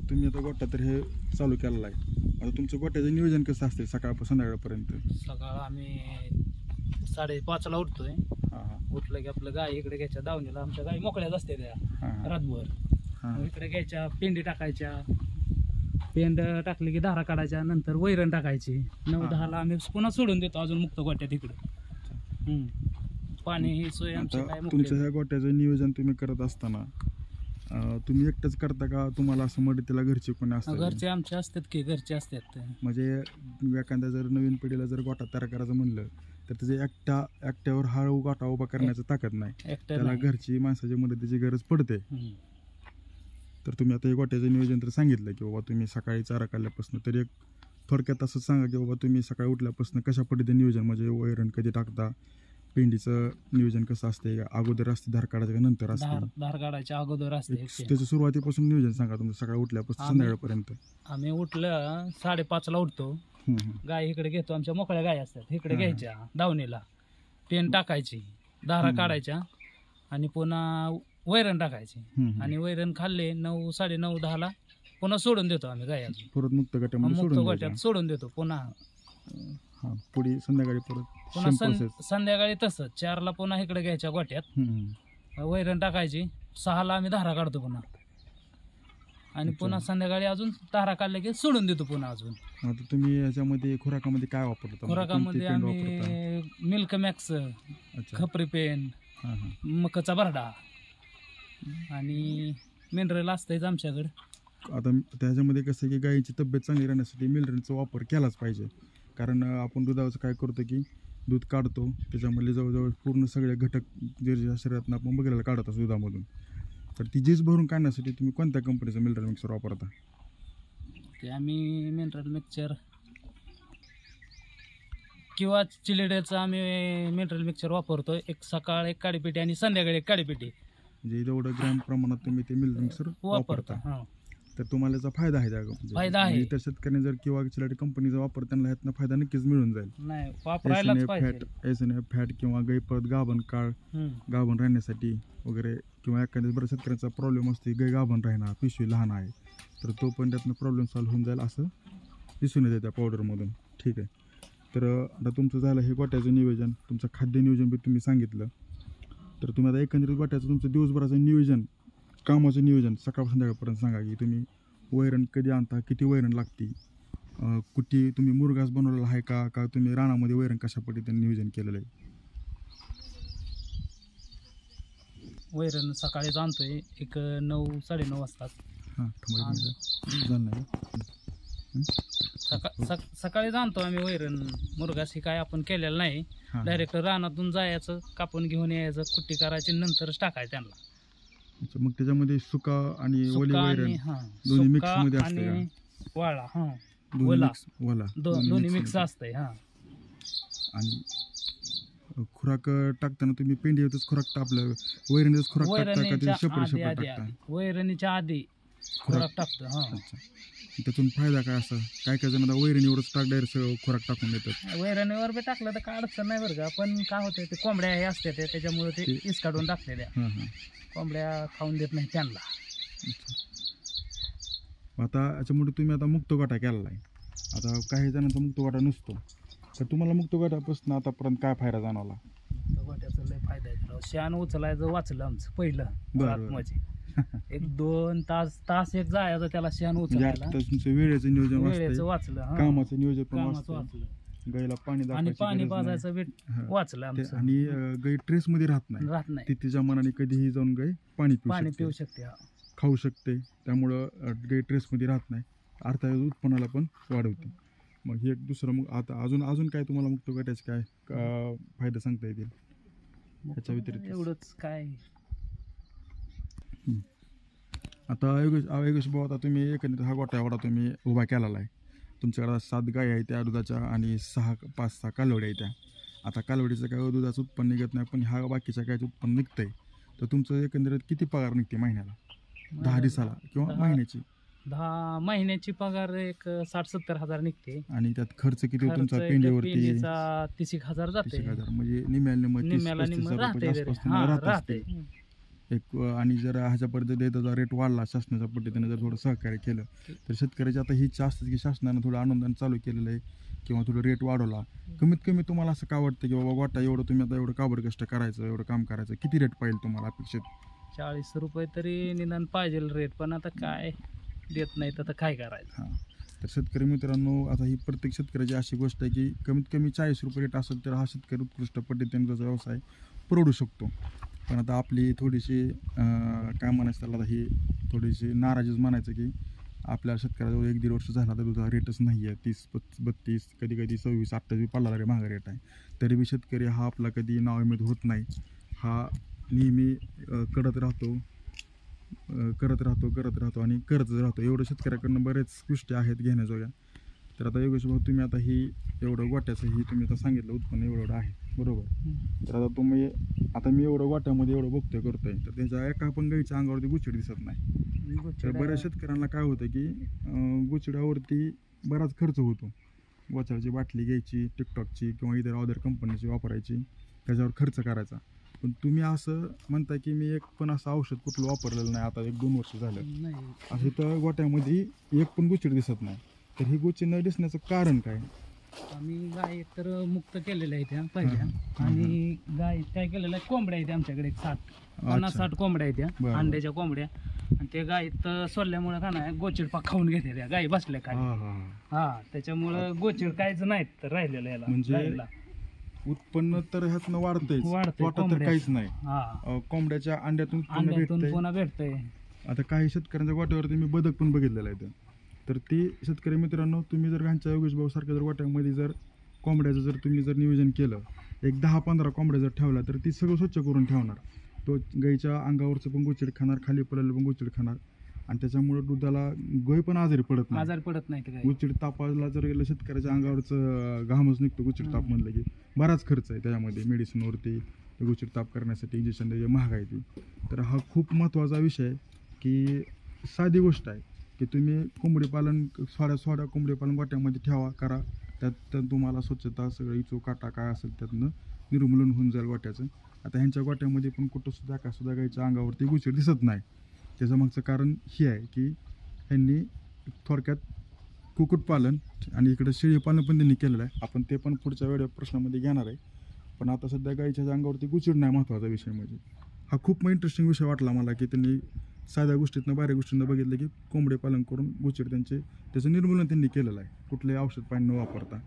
तुम्ही आता गोठा तर हे चालू केलेला आहे, आता तुमचं गोठ्याचं नियोजन कसं असते सकाळपासून संध्याकाळपर्यंत? सकाळ आम्ही 5:30ला उठतोय. उठलं की आपलं गाय इकडे घ्यायच्या दावणीला, आमच्या गाय मोकळ्याच असते त्या रातभर. मग इकडे घ्यायच्या, पेंडी टाकायच्या, पेंड टाकली की धारा काढायच्या, नंतर वैरण टाकायची. 9-10ला आम्ही पुन्हा सोडून देतो अजून मुक्त गोठ्यात इकडे. पाणी ही सोय आमची काय तुमचं ह्या गोठ्याचं नियोजन तुम्ही करत असताना तुम्ही एकटंच करता का तुम्हाला असं मदतीला घरचे कोणी असतात? घरचे आमचे असतात की, घरचे असतात. म्हणजे एखाद्या जर नवीन पिढीला जर गोठा तयार करायचं म्हणलं तर त्याच्या एकट्यावर हा गोठा उभा करण्याची ताकद नाही, त्याला घरची माणसाची मदतीची गरज पडते. तर तुम्ही आता हे गोठ्याचं नियोजन तर सांगितलं की बाबा तुम्ही सकाळी चारा काढल्यापासून, तरी एक थोडक्यात असं सांगा की बाबा तुम्ही सकाळी उठल्यापासून कशा पद्धतीने नियोजन, म्हणजे वैरण कधी टाकता, पेंडीचं नियोजन कसं असते, अगोदर असते धार काढायचं का नंतर असते? धार काढायच्या अगोदर असते. त्याचं सुरुवातीपासून नियोजन सांगा तुमचं सकाळी उठल्यापासून संध्याकाळपर्यंत. आम्ही उठलं 5:30ला उठतो. गाय इकडे घेतो, आमच्या मोकळ्या गाय असतात, इकडे घ्यायच्या दावणीला, पेन टाकायची, धारा काढायच्या आणि पुन्हा वैरण टाकायची. आणि वैरण खाल्ले 9, 9:30, 10ला पुन्हा सोडून देतो आम्ही गाय. परत मुक्त गोठ्यात सोडून देतो पुन्हा. पुढे संध्याकाळी पुन्हा संध्याकाळी तसंच 4ला पुन्हा इकडे घ्यायच्या गोठ्यात, वैरण टाकायची. 6ला आम्ही धारा काढतो पुन्हा, आणि पुन्हा संध्याकाळी अजून धारा काढल्या की सोडून देतो पुन्हा अजून. आता तुम्ही याच्यामध्ये खुराकामध्ये काय वापरता? खुराकामध्ये आम्ही मिल्क मॅक्स, खपरी पेन, मकाचा भरडा आणि मिनरल असतंच आमच्याकडे. आता त्याच्यामध्ये कसं की गायीची तब्येत चांगली राहण्यासाठी मिनरलचा वापर केलाच पाहिजे, कारण आपण दुधाचं काय करतो की दूध काढतो, त्याच्यामध्ये जवळजवळ पूर्ण सगळे घटक जे शरीरातून आपण बघायला काढत असतो दुधामधून. तर ती झीज भरून काढण्यासाठी तुम्ही कोणत्या कंपनीचं मिनरल मिक्सर वापरता? ते आम्ही मिनरल मिक्सर किंवा चिलेडेचं आम्ही मिनरल मिक्सर वापरतो. एक सकाळ एक काडीपेटी आणि संध्याकाळी एक काडीपेटी, म्हणजे जेवढं ग्रॅम प्रमाणात तुम्ही ते मिनरल मिक्सर वापरता. तर तुम्हाला याचा फायदा आहे? फायदा आहे. इतर शेतकऱ्यांनी जर किंवा चिलेडे कंपनीचा वापर त्यांना ह्यातनं फायदा नक्कीच मिळून जाईल. फॅट किंवा गाय परत गाभण राहण्यासाठी वगैरे, किंवा एखाद्या बऱ्याच शेतकऱ्यांचा प्रॉब्लेम असतो गाय गाभण राहणार, पिशवी लहान आहे, तर तो पण त्यातनं प्रॉब्लेम सॉल्व्ह होऊन जाईल असं दिसून येते त्या पावडरमधून. ठीक आहे. तर आता तुमचं झालं हे गोठ्याचं नियोजन, तुमचं खाद्य नियोजन बी तुम्ही सांगितलं. तर तुम्ही आता एकंदरीत गोठ्याचं तुमचं दिवसभराचं नियोजन, कामाचं नियोजन सकाळ संध्याकाळपर्यंत सांगा की तुम्ही वैरण कधी आणता, किती वैरण लागते, कुठे तुम्ही मुरघास बनवलेला आहे का तुम्ही रानामध्ये वैरण कशा पद्धतीने नियोजन केलेलं आहे? वैरण सकाळीच आणतोय एक 9, 9:30 वाजता. सकाळीच आणतो आम्ही वैरण. मुरघास ही काय आपण केलेलं नाही, डायरेक्ट रानातून जायचं, कापून घेऊन यायचं, कुट्टी करायची, नंतरच टाकायचं त्यांना. मग त्याच्यामध्ये सुका आणि ओली वैरण दोन्ही मिक्स मध्ये असते, वाळा दोन्ही मिक्स असतंय. आणि खुराक टाकताना तुम्ही पेंडीवरच खुराक टाकलं, वैरणीच खुराक टाकता? वैरणीच्या आधी खुराक टाकतो. त्यातून फायदा काय असं? काय काय जण वैरणीवरच डायरेक्ट सगळं खुराक टाकून देतात. वैरणीवर बी टाकलं तर काय अडचण नाही बरं का, पण काय होतं ते कोंबड्या हे असते त्याच्यामुळे ते इस काढून टाकलेल्या कोंबड्या खाऊन देत नाही त्यांना. आता याच्यामुळे तुम्ही आता मुक्त गोठा केलेला आहे. आता काही जणांचा मुक्त गोठा नसतो, तर तुम्हाला मुक्त गोठ्यापासून आतापर्यंत काय फायदा जाणवला? गोठ्याचा लय फायदा आहे. शेण उचलायचं वाचलं आमचं पहिलं म्हणजे 1-2 तास एक जायचं त्याला शेण उचलायला. वेळेचं नियोजन वाचलं, कामाचं नियोजन पण वाचलं, गायला पाणी पाजायचं वेट वाचलं आमचं. आणि गाय ट्रेस मध्ये राहत नाही, ती तिच्या मनाने कधीही जाऊन गाय पाणी पिऊ शकते, खाऊ शकते, त्यामुळं गाय ट्रेस मध्ये राहत नाही, अर्थात उत्पन्नाला पण वाढवते. मग हे एक दुसरं. मग आता अजून काय तुम्हाला मुक्त गोठ्याचे काय फायदा सांगता येतील ह्याच्या व्यतिरिक्त? एवढंच काय. आता योगेश भाऊ, आता तुम्ही एकंदरीत हा गोठा एवढा तुम्ही उभा केलेला आहे, तुमच्याकडे 7 गाय आहेत त्या दुधाच्या आणि 5-6 कालवड्या आहेत त्या. आता कालवडीचं काय दुधाचं उत्पन्न निघत नाही, पण ह्या बाकीच्या गायचं उत्पन्न निघतंय. तर तुमचं एकंदरीत किती पगार निघते महिन्याला, 10 दिवसाला किंवा महिन्याची? 10 महिन्याची पगार एक 60-70 हजार निघते. आणि त्यात खर्च किती तुमचा पेंडीवरती? 30,000 जाते. म्हणजे निम्म्याला राहते. एक आणि जर ह्याच्या पद्धतीने त्याचा रेट वाढला शासनाच्या पद्धतीने जर थोडं सहकार्य केलं तर शेतकऱ्याची आता ही इच्छा असते की शासनानं थोडं आनंदाने चालू केलेलं आहे किंवा थोडं रेट वाढवला. कमीत कमी तुम्हाला असं का वाटतं की बाबा गोटा एवढं तुम्ही आता एवढं काबड कष्ट करायचं, एवढं काम करायचं, किती रेट पाहिजे तुम्हाला अपेक्षित? 40 रुपये तरी निदान पाहिजे रेट, पण आता काय देत नाही तर काय करायचं. हां, तर शेतकरी मित्रांनो, आता ही प्रत्येक शेतकऱ्याची अशी गोष्ट आहे की कमीत कमी 40 रुपये रेट असेल तर हा शेतकरी उत्कृष्ट पद्धतीने त्याचा व्यवसाय परवडू शकतो. पण आता आपली थोडीशी काय म्हणायचं त्याला, आता ही थोडीशी नाराजीच म्हणायचं की आपल्या शेतकऱ्याजवळ 1-1.5 वर्ष झाला तर दुधाचा रेटच नाही आहे. 30-32 कधी कधी 26-28 पडला तरी महागा रेट आहे. तरी बी शेतकरी हा आपला कधी नाउमेद होत नाही. हा नेहमी करत राहतो आणि करतच राहतो. एवढं शेतकऱ्याकडनं बरेच गोष्टी आहेत घेण्याजोग्या. तर आता योगेश भाऊ, तुम्ही आता ही एवढं गोट्याचं ही तुम्ही आता सांगितलं उत्पन्न एवढं आहे बरोबर. तर आता मी एवढं गोट्यामध्ये एवढं बघतोय करतोय तर त्याच्या एका पण गाईच्या अंगावरती गुचिड दिसत नाही. तर बऱ्याच शेतकऱ्यांना काय होतं की गुचिडावरती बराच खर्च होतो. गोचाळची बाटली घ्यायची, टिकटॉकची किंवा इतर अदर कंपनीची वापरायची, त्याच्यावर खर्च करायचा. पण तुम्ही असं म्हणताय की मी एक पण असं औषध कुठलं वापरलेलं नाही आता 1-2 वर्ष झालं, असं तर गोट्यामध्ये एक पण गुचिड दिसत नाही. तर ही गुचिड न दिसण्याचं कारण काय? आम्ही गाय तर मुक्त केलेल्या आहेत त्या पहिल्या, आणि गाय काय केलेलं आहे, कोंबड्या आहेत आमच्याकडे 50-60 कोंबड्या आहेत त्या, अंड्याच्या कोंबड्या. आणि ते गायीत सोडल्यामुळे का नाही गोचिड पाक खाऊन घेते त्या गायी बसल्या खाली. हा, त्याच्यामुळं गोचिड काहीच नाहीत तर राहिलेलं याला. म्हणजे उत्पन्न तर ह्यातनं वाढतंय, तर काहीच नाही. कोंबड्याच्या अंड्यातून पुन्हा भेटतंय. आता काही शेतकऱ्यांच्या गोट्यावरती मी बदक पण बघितलेला आहे. तर ते शेतकरी मित्रांनो, तुम्ही जर ह्यांच्या योगेश भाऊ सारख्या जर गोट्यामध्ये जर कोंबड्याचं जर तुम्ही जर नियोजन केलं, एक 10-15 कोंबड्या जर ठेवल्या तर ती सगळं स्वच्छ करून ठेवणार. तो गाईच्या अंगावरचं पण गोचिड खाणार, खाली पडलेलं पण गोचिड खाणार, आणि त्याच्यामुळे दुधाला गाय पण आजारी पडत नाही. गुचिड तापाला जर गेलं शेतकऱ्याच्या अंगावरचं घामच निघतो. गुचिड ताप म्हणलं की बराच खर्च आहे त्याच्यामध्ये, मेडिसिनवरती गुचिड ताप करण्यासाठी इंजेक्शन द्यायची महाग आहे ती. तर हा खूप महत्त्वाचा विषय आहे की साधी गोष्ट आहे की तुम्ही कोंबडी पालन सोडा कोंबडी पालन गोट्यामध्ये ठेवा, करा. त्यात तुम्हाला स्वच्छता सगळं इचू काटा काय असेल त्यातनं निर्मूलन होऊन जाईल गोट्याचं. आता ह्यांच्या गोट्यामध्ये पण कुठंसुद्धा गाईच्या अंगावरती गुचिड दिसत नाही. त्याचं मागचं कारण हे आहे की ह्यांनी थोडक्यात कुक्कुटपालन आणि इकडे शेळीपालन पण त्यांनी केलेलं आहे. आपण ते पण पुढच्या वेळेस प्रश्नामध्ये घेणार आहे. पण आता सध्या गाईच्या अंगावरती गुचिड नाही महत्त्वाचा विषय. म्हणजे हा खूप इंटरेस्टिंग विषय वाटला मला की त्यांनी साध्या गोष्टीतनं बारीक गोष्टींना बघितलं की कोंबडे पालन करून गुचिड त्याचं निर्मूलन त्यांनी केलेलं आहे, कुठलंही औषध पाणी न वापरता.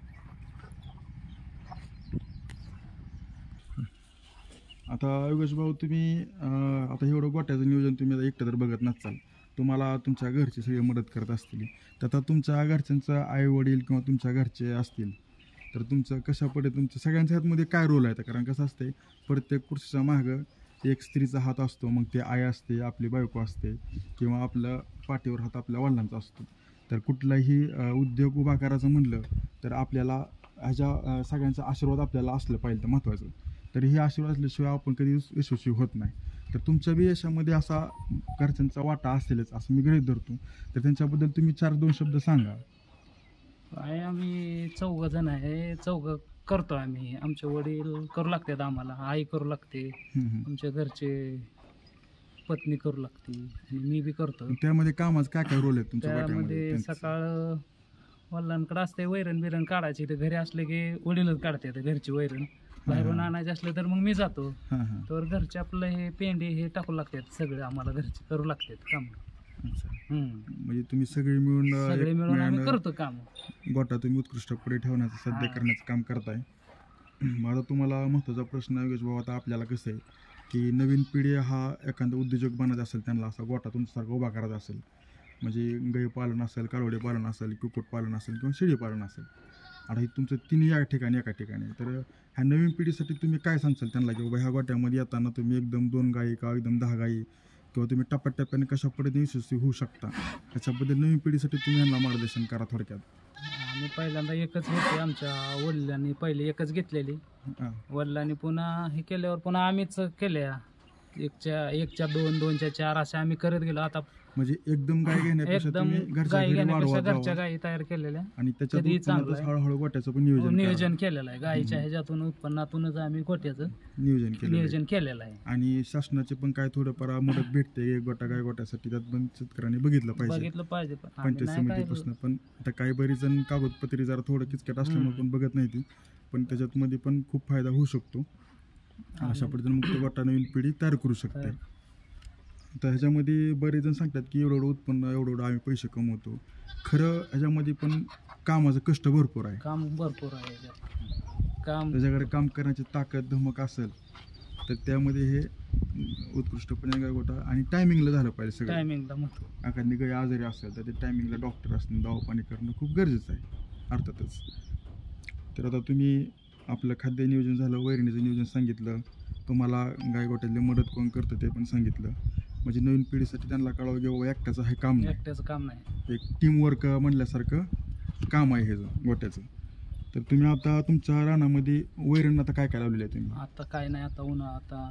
आता योगेश भाऊ, तुम्ही आता एवढं गोट्याचं नियोजन तुम्ही आता एकटं तर बघत नसाल, तुम्हाला तुमच्या घरचे सगळे मदत करत असतील. तर आता तुमच्या घरच्यांचं आई वडील किंवा तुमच्या घरचे असतील तर तुमचं कशा पद्धतीने तुमच्या सगळ्यांच्या हातमध्ये काय रोल आहे? कारण कसं असते, प्रत्येक पुरुषाच्या मागं एक स्त्रीचा हात असतो, मग ते आई असते, आपली बायको असते, किंवा आपलं पाठीवर हात आपल्या वडिलांचा असतो. तर कुठलाही उद्योग उभा करायचं म्हणलं तर आपल्याला ह्याच्या सगळ्यांचा आशीर्वाद आपल्याला असलं पाहिजे, तर महत्त्वाचं. तर ही आशीर्वाद असल्याशिवाय आपण कधी यशस्वी होत नाही. तर तुमच्या बी यशामध्ये असा घरच्यांचा वाटा असेलच असं मी गृहीत धरतो. तर त्यांच्याबद्दल तुम्ही 4-2 शब्द सांगा. काय, आम्ही 4 जण आहे, 4 करतो आम्ही. आमचे वडील करू लागतात आम्हाला, आई करू लागते, आमच्या घरचे पत्नी करू लागते, आणि मी बी करतो. त्यामध्ये कामाचं काय काय रोल आहे तुमच्या? त्यामध्ये सकाळ वडिलांकडे असते वैरण बिरण काढायची, तर घरी असले की वडीलच काढतात घरची वैरण. बाहेरून आणायचे असले तर मग मी जातो. तर घरचे आपलं हे पेंडे हे टाकू लागतात, सगळे आम्हाला घरचे करू लागतात काम. म्हणजे तुम्ही सगळे मिळून आम्ही करतो काम. गोटा तुम्ही उत्कृष्ट पुढे ठेवण्याचं सध्या करण्याचं काम करताय. माझा तुम्हाला महत्त्वाचा प्रश्न योगेश भाऊ, आता आपल्याला कसं आहे की नवीन पिढी हा एखादा उद्योजक बनायचा असेल, त्यांना असा गोटा तुमच्यासारखा उभा करायचा असेल, म्हणजे गाई पालन असेल, कालवडे पालन असेल, कुक्कुटपालन असेल किंवा शेळी पालन असेल, आता हे तुमचं तिन्ही एका ठिकाणी. तर ह्या नवीन पिढीसाठी तुम्ही काय सांगशाल त्यांना की बाबा ह्या गोट्यामध्ये येताना तुम्ही एकदम 2 गायी का एकदम 10 गायी, किंवा तुम्ही टप्प्याटप्प्याने कशा पद्धतीने यशस्वी होऊ शकता, ह्याच्याबद्दल नवीन पिढीसाठी तुम्ही यांना मार्गदर्शन करा थोडक्यात. आम्ही पहिल्यांदा एकच घेतली, आमच्या वडिलांनी पहिले एकच घेतलेली. वडिलांनी पुन्हा हे केल्यावर पुन्हा आम्हीच केल्या, 1च्या 2, 2च्या 4 असे आम्ही करत गेलो. आता म्हणजे एकदम गाय घेण्यापेक्षा एकदम तुम्ही घरच्या गाई घरी घेण्यापेक्षा वाढवा घरच्या जावा. गाई तयार केलेल्या आणि त्याच्यात कधी उत्पन्नातच चांगलं आहे. हळूहळू गोट्याचं पण नियोजन नियोजन केलेलं आहे गाईच्या ह्याच्यातून उत्पन्नातूनच आम्ही गोट्याचं नियोजन केलं नियोजन केलेलं आहे. आणि शासनाचे पण काय थोडंफार मदत भेटते एक गोटा गाय गोट्यासाठी, त्यात पण शेतकऱ्यांनी बघितलं पाहिजे. बघितलं पाहिजे पण आम्ही पंचायत नाही काय समितीपासून पण आता काही बरीच जण कागदपत्री जरा थोडं किचकट असल्यामुळे पण बघत नाही ती, पण त्याच्यात मध्ये पण खूप फायदा होऊ शकतो. अशा पद्धतीने मुक्त गोटा नवीन पिढी तयार करू शकते. तर ह्याच्यामध्ये बरेच जण सांगतात की एवढं उत्पन्न एवढं आम्ही पैसे कमवतो. खरं ह्याच्यामध्ये पण कामाचं कष्ट भरपूर आहे. काम भरपूर आहे याच्यात. काम त्याच्याकडे काम करण्याची ताकद धमक असेल तर त्यामध्ये हे उत्कृष्टपणे गाय गोटा आणि टायमिंगला झालं पाहिजे सगळं. टायमिंगला महत्व. एखादी गाय आजारी असेल तर ते टायमिंगला डॉक्टर असणं दवापाणी करणं खूप गरजेचं आहे अर्थातच. तर आता तुम्ही आपलं खाद्य नियोजन झालं, वैरणीचं नियोजन सांगितलं, तुम्हाला गाय गोट्यातली मदत कोण करतं ते पण सांगितलं. म्हणजे नवीन पिढीसाठी त्यांना कळावं की बाबा एकट्याचं हे काम नाही, एकट्याचं काम नाही, एक टीमवर्क म्हणल्यासारखं काम आहे हे गोट्याचं. तर तुम्ही आता तुमच्या रानामध्ये वैरण आता काय काय लावलेलं आहे तुम्ही? आता काय नाही, आता उन्हा आता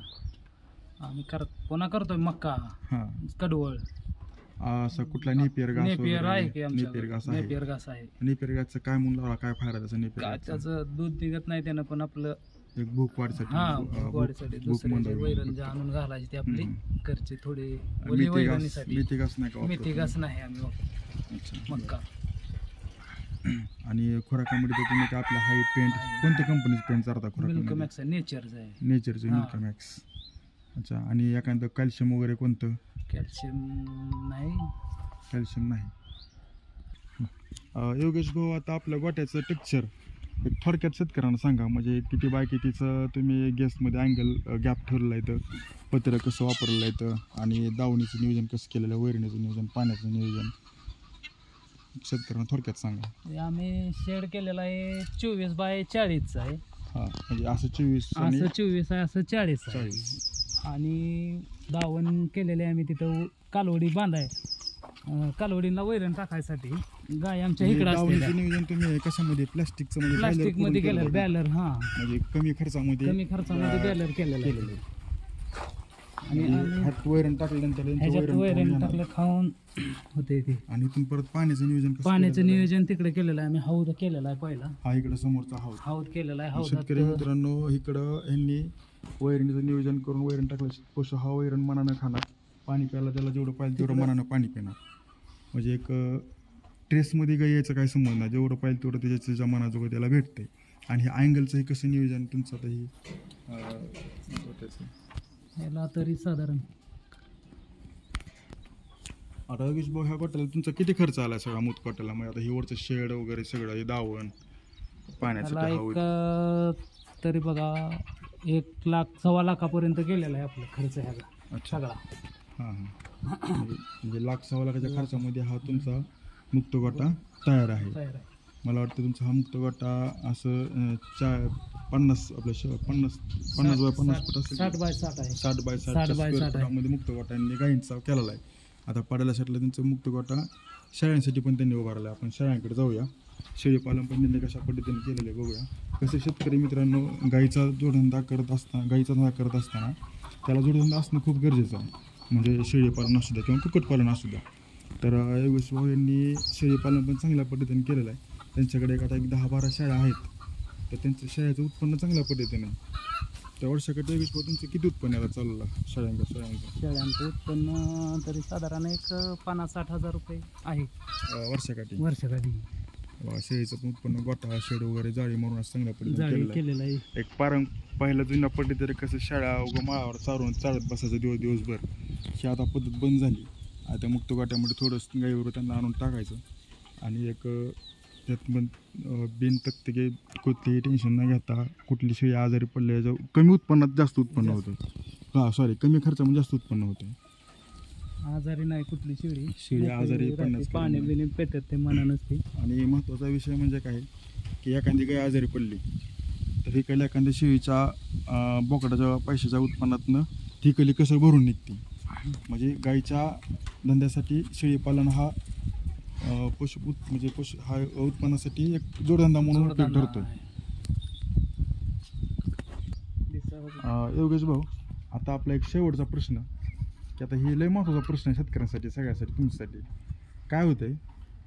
आम्ही पुन्हा करतोय मक्का, हां, कडवळ, असं कुठला नेपियर घास नेपियर आहे की नेपियर आमच्या घास आहे. नेपियर घास आहे. नेपियर घासचं काय म्हणून लावला, काय फायदा त्याचा नेपियर काय घासचा? त्याचं दूध निघत नाही त्यानं, पण आपलं एक भूक वाढीसाठी हा वाढीसाठी भूक दुसऱ्याची मंदावली. वैरण जे आणून घालायची ती आपली घरची थोडी आणि ओली मेथी घास वैरणीसाठी. मेथी घास नाही का वापरत मेथी घास नाही आम्ही वापरत. तुम्ही? अच्छा. मक्का आणि खुराकामध्ये तर तुम्ही काय आपलं हाय पेंट कोणत्या कंपनीचं पेंट चालता मिल्क खुराकामध्ये? मॅक्स नेचरचं आहे. नेचरचं हा. Milk max. अच्छा. आणि एखादं कॅल्शियम वगैरे कोणतं? कॅल्शियम नाही. कॅल्शियम नाही. योगेश भाऊ, आता आपल्या गोट्याचं टेक्स्चर एक थोडक्यात शेतकऱ्यांना सांगा. म्हणजे किती बाय कितीचं तुम्ही गॅसमध्ये अँगल गॅप ठरलं आहे, तर पत्र कसं वापरलं आहे, तर आणि दावणीचं नियोजन कसं केलेलं आहे, वैरणीचं नियोजन, पाण्याचं नियोजन शेतकऱ्यांना थोडक्यात सांगा. हे आम्ही शेड केलेला आहे 24 बाय 40 आहे. हां, म्हणजे असं 24 आणि असं 24 आहे, असं 40 आहे. 40. आणि दावण केलेले आम्ही तिथं कालवडी बांधाय, कालवडीला वैरण टाकायसाठी. गाय आमच्या इकडं दावणीचं असते, नियोजन तुम्ही कशामध्ये प्लास्टिकचं म्हणजे प्लास्टिक baler मध्ये करून केलं केलं का? बॅलर. हा, म्हणजे कमी खर्चामध्ये कमी खर्चामध्ये बॅलर केलेलं आहे. आणि आम्ही ह्यात वैरण टाकल्यानंतर त्यांचं ह्याच्यात वैरण वैरण करून टाकलं खाऊन होते ते. आणि इथून परत पाण्याचं नियोजन कसं पाण्याचं केलेलं आहे? नियोजन तिकडे केलेलं आहे आम्ही. हौद केलेला आहे पहिला, हा इकडं समोरचा हौद. हौद केलेला आहे. शेतकरी हौदात मित्रांनो, इकडं ह्यांनी वैरणीचं नियोजन करून वैरण टाकलं. पशु हा वैरण मनानं खाणार, पाणी प्यायला त्याला जेवढं पाहिजे तेवढं मनानं पाणी पिणार. म्हणजे एक ट्रेसमध्ये गाय यायचं काय संबंध नाही, जेवढं पाहिजे तेवढं त्याच्या मनाजोगं त्याला भेटते. आणि हे अँगलचं हे कसं नियोजन तुमचं आता हे याला तरी साधारण आता योगेश भाऊ, ह्या गोट्याला तुमचा किती खर्च आला सगळा मूत गोट्याला? म्हणजे आता हे वरचं शेड वगैरे सगळं, हे दावण, पाण्याचं त्याला हौद, एक तरी बघा 1 लाख 1.25 लाखापर्यंत गेलेला आहे आपला खर्च ह्याचा अच्छा. सगळा. हां हां. म्हणजे 1,00,000-1.25 लाखाच्या खर्चामध्ये हा तुमचा मुक्त गोटा तयार आहे. तयार आहे. मला वाटतं तुमचा हा मुक्त गोटा असं 50 आपलं 50 बाय 50 फूट असेल, 60 बाय 60 आहे. 60 बाय 60 60 बाय 60 आहे. फुटामध्ये मुक्त गोटा यांनी गायींचा केलेला आहे. आता पाडायला साईडला त्यांचं मुक्त गोटा शेळ्यांसाठी पण त्यांनी उभारला आहे. आपण शेळ्यांकडे जाऊया. शेळीपालन पण त्यांनी कशा पद्धतीने केलेलं आहे बघूया. कसं शेतकरी मित्रांनो, गाईचा जोडधंदा करत असताना त्याला जोडधंदा असणं खूप गरजेचं आहे. म्हणजे शेळीपालन असू द्या किंवा कुक्कुटपालन असू द्या. तर योगेश भाऊ यांनी शेळीपालन पण चांगल्या पद्धतीने केलेलं आहे. त्यांच्याकडे एक 10-12 शेळ्या आहेत, तर त्यांचं शेळ्याचं उत्पन्न चांगल्या पद्धतीने आहे. त्या वर्षाकडे योगेश भाऊ तुमचं किती उत्पन्न याला चाललं शेळ्यांचं? शेळ्यांचं उत्पन्न तरी साधारण एक 50-60 हजार रुपये आहे वर्षाकाठी. वर्षाकाठी. शेळीचं पण उत्पन्न गोटा शेड वगैरे जाळी मारून असं चांगल्या पद्धतीने जाळी केलेलं आहे. केलेलं आहे. एक पहिल्या जुन्या पद्धतीने कसं शेळ्या उगं माळावर चालत बसायचं दिवसभर, ही आता पद्धत बंद झाली. आता मुक्त गोट्यामध्ये थोडंसं गाईवर त्यांना आणून टाकायचं आणि एक त्यात पण बिन तक्ते कोणतेही टेन्शन न घेता कुठली शेळी आजारी पडली कमी उत्पन्नात जास्त उत्पन्न होतं. कमी खर्चामध्ये जास्त उत्पन्न होतं. आजारी नाही कुठली शेळी आजारी पडण्यास पाणी बिणी पेटत ते मना नसते. आणि महत्त्वाचा विषय म्हणजे काय की एखादी गाय आजारी पडली तर ही कली एखाद्या शेळीच्या बोकडाच्या पैशाच्या उत्पन्नातनं ती कली कसं भरून निघते. म्हणजे गायीच्या धंद्यासाठी शेळीपालन हा पशु हा उत्पन्नासाठी एक जोडधंदा म्हणून उपयोग ठरतो. योगेश भाऊ, आता आपला एक शेवटचा प्रश्न की आता ही लय महत्त्वाचा प्रश्न आहे शेतकऱ्यांसाठी, सगळ्यासाठी, तुमच्यासाठी. काय होतंय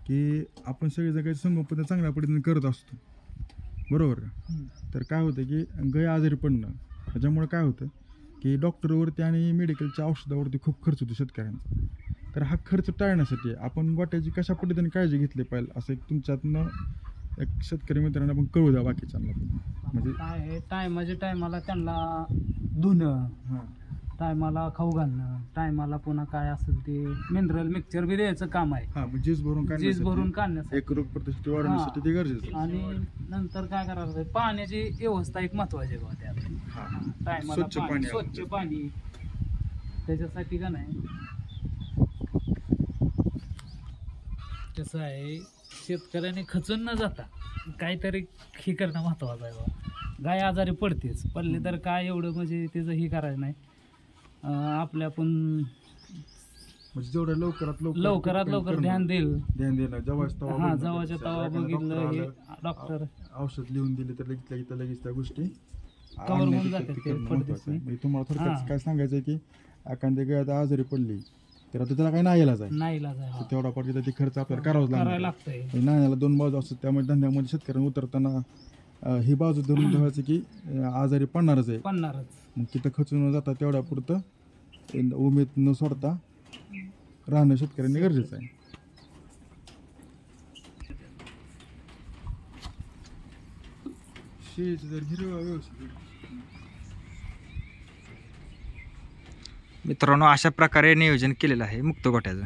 की आपण सगळे जगायचं संगोपन चांगल्या पद्धतीने करत असतो, बरोबर का? तर काय होतं की गाय आजारी पडणं, त्याच्यामुळे काय होतं की डॉक्टरवरती आणि मेडिकलच्या औषधावरती खूप खर्च होतो शेतकऱ्यांचा. तर हा खर्च टाळण्यासाठी आपण गोट्याची कशा पद्धतीने काळजी घेतली पाहिजे असं एक तुमच्यातनं एक शेतकरी मित्रांना पण कळू द्या बाकीच्यांना पण. म्हणजे काय आहे, टायमाला त्यांना धुणं, हां टायमाला खाऊ घालणं, टायमाला पुन्हा काय असेल ते मिनरल मिक्सचर बी द्यायचं काम आहे. हां म्हणजे झीज भरून काढण्यासाठी एक रोग प्रतिशत वाढवण्यासाठी ते गरजेचं आहे. आणि नंतर काय करायचं, पाण्याची व्यवस्था एक महत्वाची आहे बघा त्यात. हां टायमाला स्वच्छ पाणी स्वच्छ पाणी, त्याच्यासाठी का नाही कसं आहे, शेतकऱ्याने खचून न जाता काहीतरी हे करणं महत्वाचं आहे बघा. गाय आजारी पडतेच, पडले तर काय एवढं म्हणजे त्याचं हे करायचं नाही. आपल्या आपण म्हणजे जेवढं लवकरात लवकर ध्यान देईल. देणं जवळच्या तवा बघितलं हे डॉक्टर औषध लिहून दिले तर लगेच त्या गोष्टी कव्हर होऊन जातात ते महत्वाचं आहे. म्हणजे तुम्हाला थोडक्यात काय सांगायचं आहे की एखादी गाय आता आजारी पडली तर आता त्याला काही नाही इलाज आहे, नाही तेवढा पडते ते खर्च आपल्याला करावाच करायला लागतो. लागतंय. नाण्याला दोन बाजू असतात, त्यामुळे धंद्यामध्ये शेतकऱ्यांना उतरताना ही बाजू धरून ठेवायचं की आजारी पडणारच आहे, मग तिथं खचून न जाता तेवढ्या पुरतं उमेद न सोडता राहणं शेतकऱ्यांनी गरजेचं आहे. शेळीचं जर हिरवा व्यवस्थित मित्रांनो, अशा प्रकारे नियोजन केलेलं आहे मुक्त गोट्याचं.